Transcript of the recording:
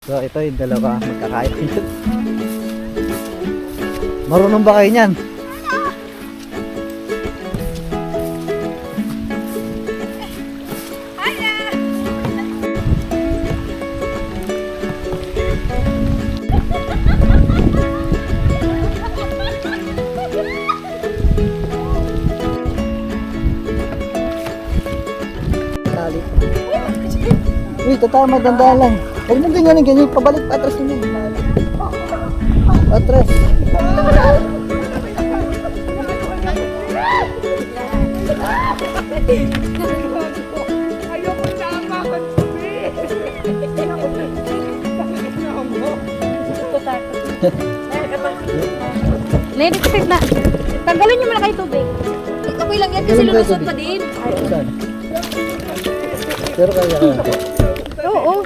So ito yung dalawa magkakait. Marunong ba kayo niyan? Tali. Uy, tatama, dandaan lang. Huwag mo ganyan, pabalik, patras nyo. Patras. Ayoko na amakan Lady, kapit na. Tanggalin niyo muna kayo tubig. Okay lang yan kasi lulusot pa din. Saan? Pero kaya ka. Oo.